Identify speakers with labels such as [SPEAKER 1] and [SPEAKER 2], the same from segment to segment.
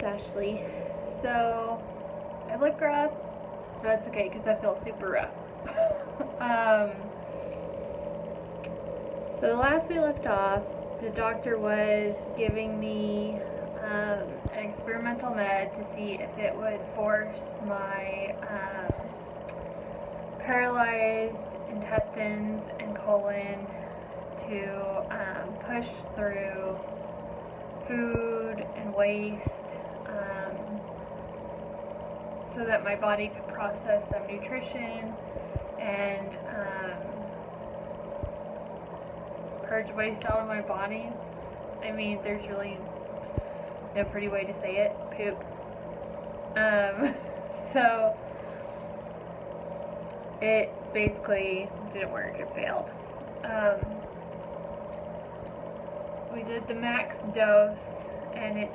[SPEAKER 1] Ashley. So, I look rough, but that's okay because I feel super rough. um, so, the last we left off, the doctor was giving me an experimental med to see if it would force my paralyzed intestines and colon to push through food and waste so that my body could process some nutrition and purge waste out of my body. I mean, there's really no pretty way to say it. Poop. So it basically didn't work. It failed. We did the max dose and it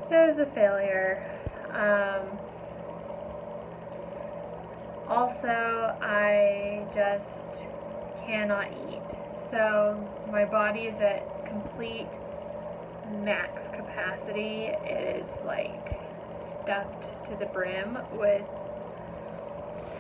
[SPEAKER 1] was a failure. Also, I just cannot eat. So my body is at complete max capacity. It is like stuffed to the brim with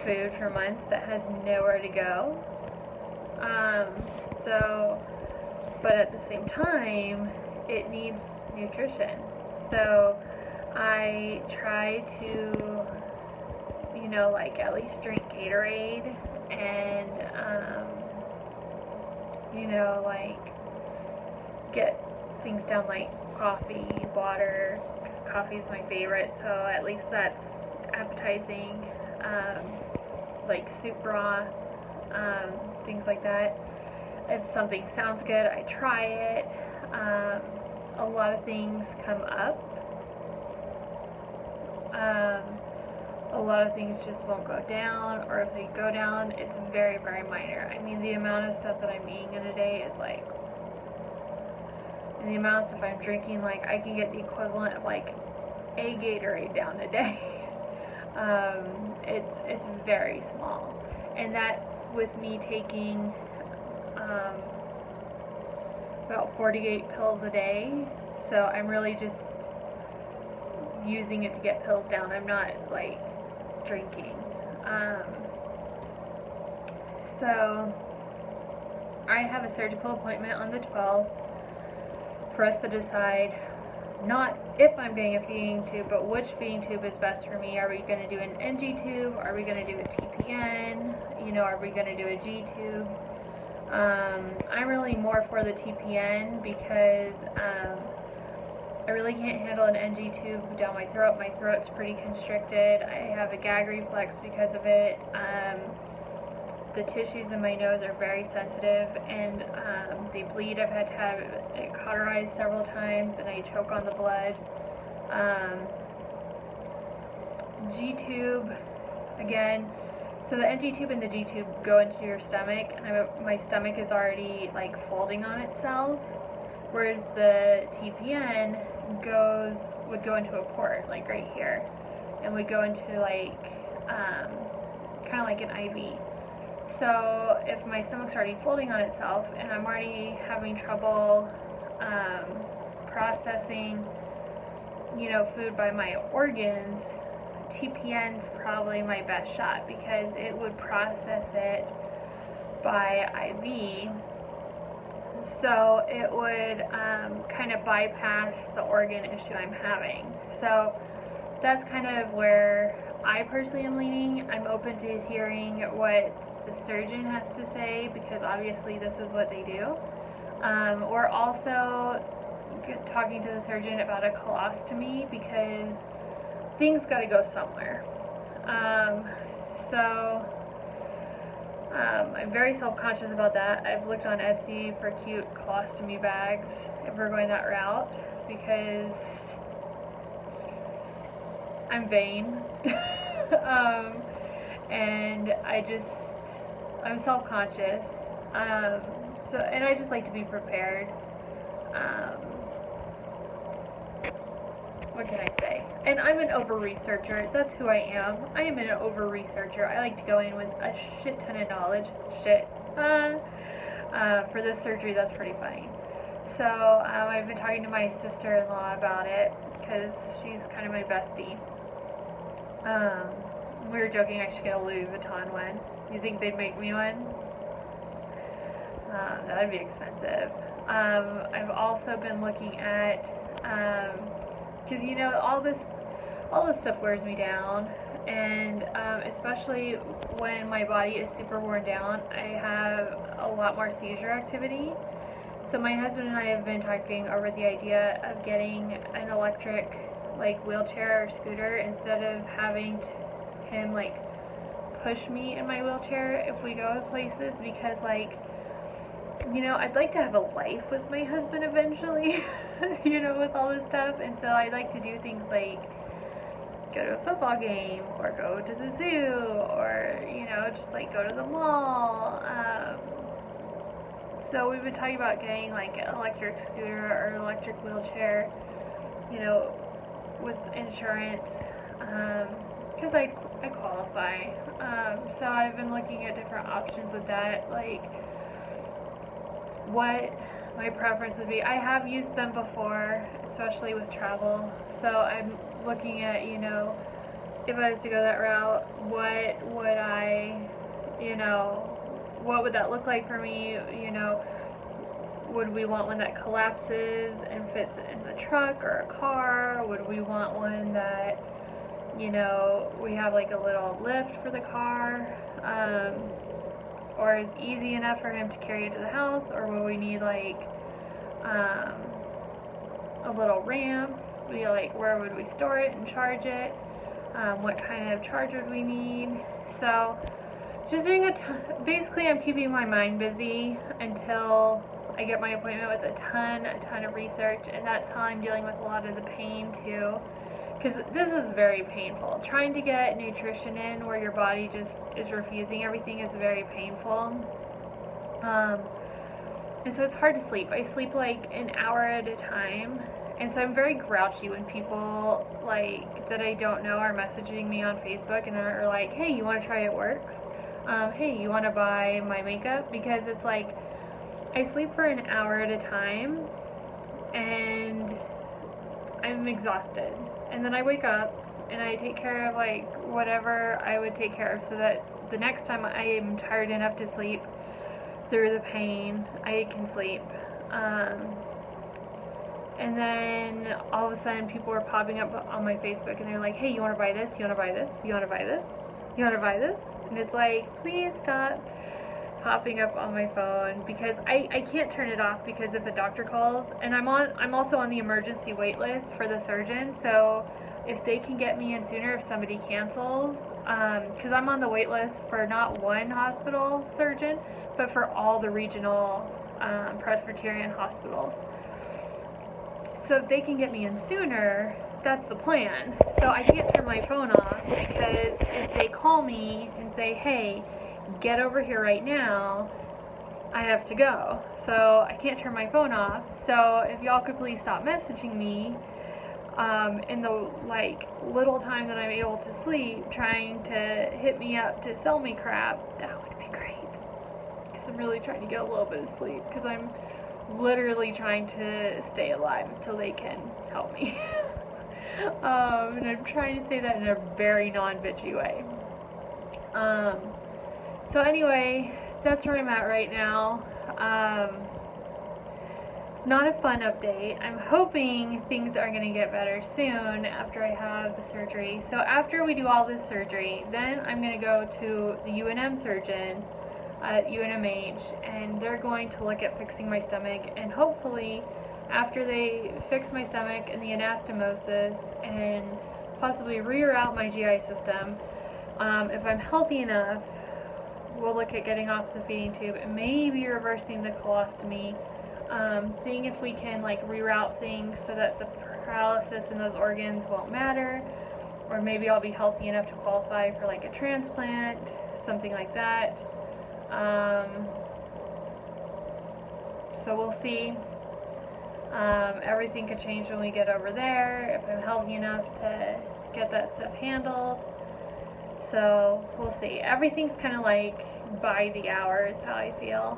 [SPEAKER 1] food for months that has nowhere to go. But at the same time, it needs nutrition. So I try to, like at least drink Gatorade and, like get things down like coffee, water, because coffee is my favorite, so at least that's appetizing, like soup broth, things like that. If something sounds good, I try it. A lot of things come up. A lot of things just won't go down, or if they go down, it's very, very minor. I mean, the amount of stuff that I'm eating in a day is like, and the amount of stuff I'm drinking, like, I can get the equivalent of like a Gatorade down a day. It's very small, and that's with me taking about 48 pills a day. So I'm really just using it to get pills down. I'm not like drinking. So I have a surgical appointment on the 12th for us to decide not if I'm getting a feeding tube, but which feeding tube is best for me. Are we going to do an NG tube? Are we going to do a TPN? Are we going to do a G tube? I'm really more for the TPN because I really can't handle an NG tube down my throat. My throat's pretty constricted. I have a gag reflex because of it. The tissues in my nose are very sensitive and they bleed. I've had to have it cauterized several times and I choke on the blood. G tube, again. So the NG tube and the G tube go into your stomach, and my stomach is already like folding on itself, whereas the TPN would go into a port, like right here, and would go into like kind of like an IV. So if my stomach's already folding on itself and I'm already having trouble processing, food by my organs, TPN's probably my best shot because it would process it by IV. So it would kind of bypass the organ issue I'm having. So that's kind of where I personally am leaning. I'm open to hearing what the surgeon has to say because obviously this is what they do. Or also talking to the surgeon about a colostomy because things got to go somewhere. I'm very self-conscious about that. I've looked on Etsy for cute colostomy bags if we're going that route because I'm vain. And I'm self-conscious. And I just like to be prepared. What can I say? And I'm an over-researcher. That's who I am. I am an over-researcher. I like to go in with a shit ton of knowledge. For this surgery, that's pretty funny. So I've been talking to my sister-in-law about it because she's kind of my bestie. We were joking I should get a Louis Vuitton one. You think they'd make me one? That'd be expensive. I've also been looking at, because all this stuff wears me down, and especially when my body is super worn down, I have a lot more seizure activity. So my husband and I have been talking over the idea of getting an electric wheelchair or scooter instead of having him push me in my wheelchair if we go to places, because I'd like to have a life with my husband eventually, with all this stuff. And so I'd like to do things like go to a football game or go to the zoo or, just go to the mall. So we've been talking about getting an electric scooter or electric wheelchair, with insurance, because I qualify. So I've been looking at different options with that, what my preference would be. I have used them before, especially with travel. So I'm looking at, if I was to go that route, what would that look like for me? Would we want one that collapses and fits in the truck or a car? Would we want one that, we have a little lift for the car? Or is easy enough for him to carry into the house, or will we need a little ramp? Where would we store it and charge it? What kind of charge would we need? So just doing basically I'm keeping my mind busy until I get my appointment with a ton of research, and that's how I'm dealing with a lot of the pain too. Because this is very painful. Trying to get nutrition in where your body just is refusing everything is very painful. And so it's hard to sleep. I sleep an hour at a time. And so I'm very grouchy when people that I don't know are messaging me on Facebook and are like, hey, you want to try It Works? Hey, you want to buy my makeup? Because it's I sleep for an hour at a time and I'm exhausted. And then I wake up and I take care of whatever I would take care of, so that the next time I am tired enough to sleep through the pain, I can sleep. And then all of a sudden people are popping up on my Facebook and they're like, hey, you want to buy this? You want to buy this? You want to buy this? You want to buy this? And it's please stop popping up on my phone, because I can't turn it off, because if a doctor calls, and I'm also on the emergency wait list for the surgeon, so if they can get me in sooner if somebody cancels, because I'm on the wait list for not one hospital surgeon, but for all the regional Presbyterian hospitals. So if they can get me in sooner, that's the plan. So I can't turn my phone off, because if they call me and say, hey, get over here right now, I have to go. So I can't turn my phone off. So if y'all could please stop messaging me in the little time that I'm able to sleep, trying to hit me up to sell me crap, that would be great. Because I'm really trying to get a little bit of sleep, because I'm literally trying to stay alive until they can help me. And I'm trying to say that in a very non-bitchy way. So anyway, that's where I'm at right now. It's not a fun update. I'm hoping things are going to get better soon after I have the surgery. So after we do all this surgery, then I'm going to go to the UNM surgeon at UNMH, and they're going to look at fixing my stomach, and hopefully after they fix my stomach and the anastomosis and possibly reroute my GI system, if I'm healthy enough, we'll look at getting off the feeding tube and maybe reversing the colostomy, seeing if we can reroute things so that the paralysis in those organs won't matter, or maybe I'll be healthy enough to qualify for a transplant, something like that. So we'll see. Everything could change when we get over there, if I'm healthy enough to get that stuff handled. So we'll see. Everything's kind of by the hour is how I feel.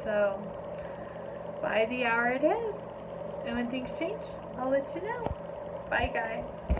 [SPEAKER 1] So by the hour it is. And when things change, I'll let you know. Bye, guys.